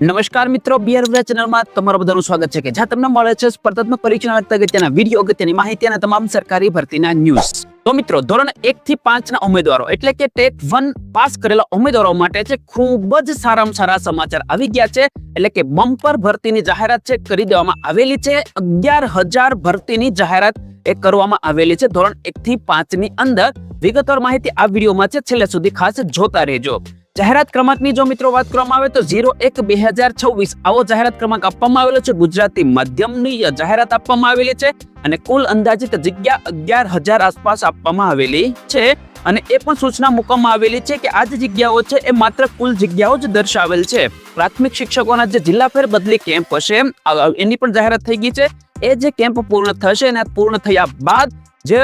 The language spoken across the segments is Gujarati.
નમસ્કાર મિત્રો, બીઆર ચેનલમાં તમારું બધાનું સ્વાગત છે કે જ્યાં તમને મળે છે સ્પર્ધાત્મક પરીક્ષાના અગત્યના વિડીયો, અગત્યની માહિતી અને તમામ સરકારી ભરતીના ન્યૂઝ. તો મિત્રો, ધોરણ 1 થી 5 ના ઉમેદવારો એટલે કે ટેટ 1 પાસ કરેલા ઉમેદવારો માટે છે ખૂબ જ સારામાં સારા સમાચાર આવી ગયા છે. એટલે કે બમ્પર ભરતીની જાહેરાત છે કરી દેવામાં આવેલી છે. 11,000 ભરતીની જાહેરાત કરવામાં આવેલી છે ધોરણ 1 થી 5 ની અંદર. વિગતવાર માહિતી આ વિડીયોમાં છે, છેલ્લે સુધી ખાસ જોતા રહેજો. જાહેરાત ક્રમાંકની જો મિત્રો વાત કરવામાં આવે તો 01/2026 આવો જાહેરાત ક્રમાંક આપવામાં આવેલો છે. ગુજરાતી માધ્યમની જાહેરાત આપવામાં આવેલી છે અને કુલ અંદાજિત જગ્યા 11,000 આસપાસ આપવામાં આવેલી છે. અને એ પણ સૂચના મૂકવામાં આવેલી છે કે આ જે જગ્યાઓ છે એ માત્ર કુલ જગ્યાઓ જ દર્શાવેલ છે. પ્રાથમિક શિક્ષકોના જે જિલ્લા ફેર બદલી કેમ્પ હશે એની પણ જાહેરાત થઈ ગઈ છે. એ જે કેમ્પ પૂર્ણ થશે અને પૂર્ણ થયા બાદ જે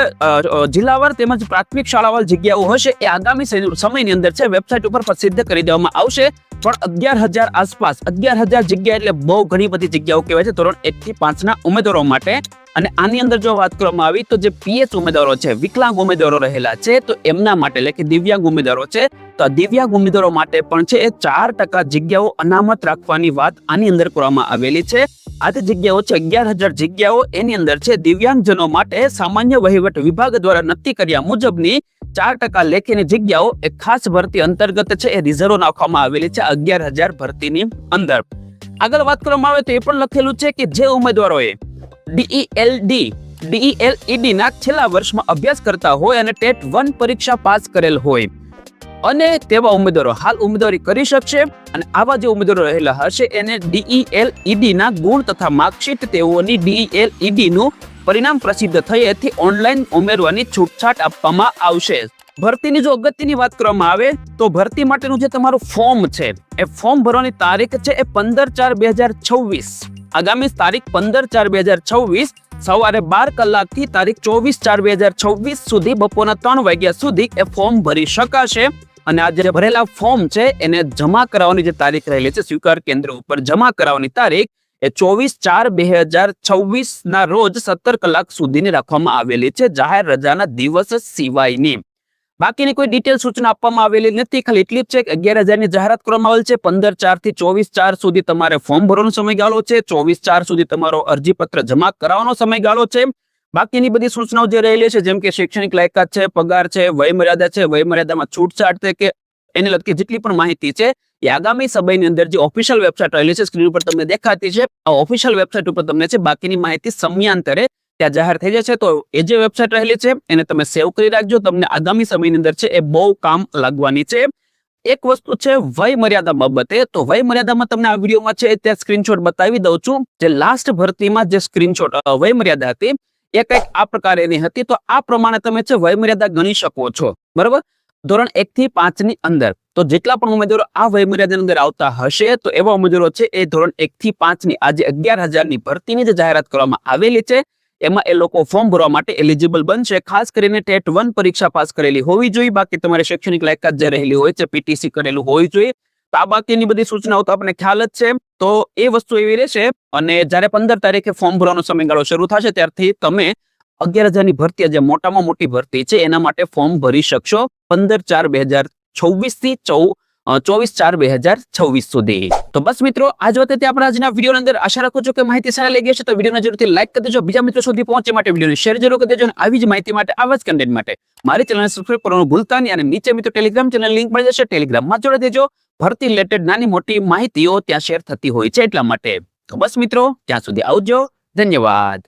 જિલ્લાવાર તેમજ પ્રાથમિક શાળાવાળ જગ્યાઓ હશે એ આગામી સમયની અંદર છે વેબસાઇટ ઉપર પ્રસિદ્ધ કરી દેવામાં આવશે. પણ 11,000 આસપાસ 11,000 જગ્યા એટલે બહુ ઘણી બધી જગ્યાઓ કહેવાય છે ધોરણ 1 થી 5 ના ઉમેદવારો માટે. અને આની અંદર જો વાત કરવામાં આવી તો જે પીએચ ઉમેદવારો છે, વિકલાંગ ઉમેદવારો રહેલા છે, તો એમના માટે એટલે કે દિવ્યાંગ ઉમેદવારો છે, તો દિવ્યાંગ ઉમેદવારો માટે પણ છે એ 4% જગ્યાઓ અનામત રાખવાની વાત આની અંદર કરવામાં આવેલી છે. આ જે જગ્યાઓ છે 11,000 જગ્યાઓ એની અંદર છે દિવ્યાંગજનો માટે સામાન્ય વહીવટ વિભાગ દ્વારા નક્કી કર્યા મુજબની 4% લેખીની જગ્યાઓ એ ખાસ ભરતી અંતર્ગત છે એ રિઝર્વ નાખવામાં આવેલી છે 11,000 ભરતીની અંદર. આગળ વાત કરવામાં આવે તો એ પણ લખેલું છે કે જે ઉમેદવારોએ DELED ના છેલ્લા વર્ષમાં અભ્યાસ કરતા હોય અને ટેટ 1 પરીક્ષા પાસ કરેલ હોય અને તેવા ઉમેદવારો હાલ ઉમેદવારી કરી શકશે. અને આવા જે ઉમેદવારો રહેલા હશે એને DELED ના ગુણ તથા માર્કશીટ તેઓની DELED નું પરિણામ પ્રસિદ્ધ થયેથી ઓનલાઈન ઉમેરવાની છૂટછાટ આપવામાં આવશે. ભરતીની જો અગત્યની વાત કરવામાં આવે તો ભરતી માટેનું જે તમારું ફોર્મ છે એ ફોર્મ ભરવાની તારીખ છે એ 15/4/2026. આગામી તારીખ 15/4/2026 સવારે 12 કલાકથી તારીખ 24/4/2026 સુધી બપોરના 3 વાગ્યા સુધી એ ફોર્મ ભરી શકાશે. અને આ જે ભરેલા ફોર્મ છે એને જમા કરાવવાની જે તારીખ રહેલી છે સ્વીકાર કેન્દ્ર ઉપર જમા કરાવવાની તારીખ એ 24/4/2026 ના રોજ 17 કલાક સુધીની રાખવામાં આવેલી છે, જાહેર રજાના દિવસ સિવાયની. બાકીની કોઈ ડિટેલ સૂચના આપવામાં આવેલી નથી. ખાલી એટલી જ છે કે 11,000 ની જાહેરાત કરવામાં આવેલ છે. 15/4 થી 24/4 સુધી તમારે ફોર્મ ભરવાનો સમયગાળો છે. 24/4 સુધી તમારો અરજીપત્ર જમા કરાવવાનો સમયગાળો છે. બાકીની બધી સૂચનાઓ જે રહેલી છે જેમ કે શૈક્ષણિક લાયકાત છે, પગાર છે, વયમર્યાદા છે, વયમર્યાદામાં છૂટછાટ છે કે એને લગતી જેટલી પણ માહિતી છે એ આગામી સમયની અંદર જે ઓફિશિયલ વેબસાઇટ રહેલી છે સ્ક્રીન ઉપર તમને દેખાતી છે, આ ઓફિશિયલ વેબસાઇટ ઉપર તમને છે બાકીની માહિતી સમયાંતરે ત્યાં જાહેર થઈ જશે. તો એ જે વેબસાઇટ રહેલી છે એને તમે સેવ કરી રાખજો, તમને આગામી સમયની અંદર છે એ બહુ કામ લાગવાની છે. એક વસ્તુ છે વય મર્યાદા બાબતે, તો વય મર્યાદામાં તમને આ વિડીયોમાં છે ત્યાં સ્ક્રીનશોટ બતાવી દઉં છું. જે લાસ્ટ ભરતીમાં જે સ્ક્રીનશોટ વય મર્યાદા હતી એ કંઈક આ પ્રકારેની હતી. તો આ પ્રમાણે તમે છે વય મર્યાદા ગણી શકો છો, બરાબર. ધોરણ 1 થી 5 ની અંદર તો જેટલા પણ ઉમેદવારો આ વય મર્યાદાની અંદર આવતા હશે તો એવા ઉમેદવારો છે એ ધોરણ 1 થી 5 ની આજે 11,000 ની ભરતીની જે જાહેરાત કરવામાં આવેલી છે એમાં એ લોકો ફોર્મ ભરવા માટે એલિજિબલ બનશે. ખાસ કરીને ટેટ 1 પરીક્ષા પાસ કરેલી હોવી જોઈએ. બાકી તમારે શૈક્ષણિક લાયકાત જે રહેલી હોય છે PTC કરેલું હોવી જોઈએ. તો આ બાકીની બધી સૂચનાઓ તો આપણને ખ્યાલ જ છે. તો એ વસ્તુ એવી રહેશે. અને જ્યારે 15 તારીખે ફોર્મ ભરવાનો સમયગાળો શરૂ થશે ત્યારથી તમે 11,000 ની ભરતી જે મોટામાં મોટી ભરતી છે એના માટે ફોર્મ ભરી શકશો 15/4/2026 થી 24/4/2026 સુધી. તો બસ મિત્રો, આજ વખતે આપણે આજના વિડીયોની અંદર આશા રાખું છું કે માહિતી સારી લાગી હશે. તો વિડીયોને જરૂરથી લાઈક કરી દેજો, બીજા મિત્રો સુધી પહોંચે માટે વિડીયોને શેર જરૂર કરી દેજો. અને આવી જ માહિતી માટે, આવા જ કન્ટેન્ટ માટે મારી ચેનલને સબસ્ક્રાઇબ કરવાનું ભૂલતા નહીં. અને નીચે મિત્રો ટેલિગ્રામ ચેનલ લિંક મળી જશે, ટેલિગ્રામમાં જોડી દેજો. ભરતી રિલેટેડ નાની મોટી માહિતીઓ ત્યાં શેર થતી હોય છે એટલા માટે. તો બસ મિત્રો, ત્યાં સુધી આવજો. ધન્યવાદ.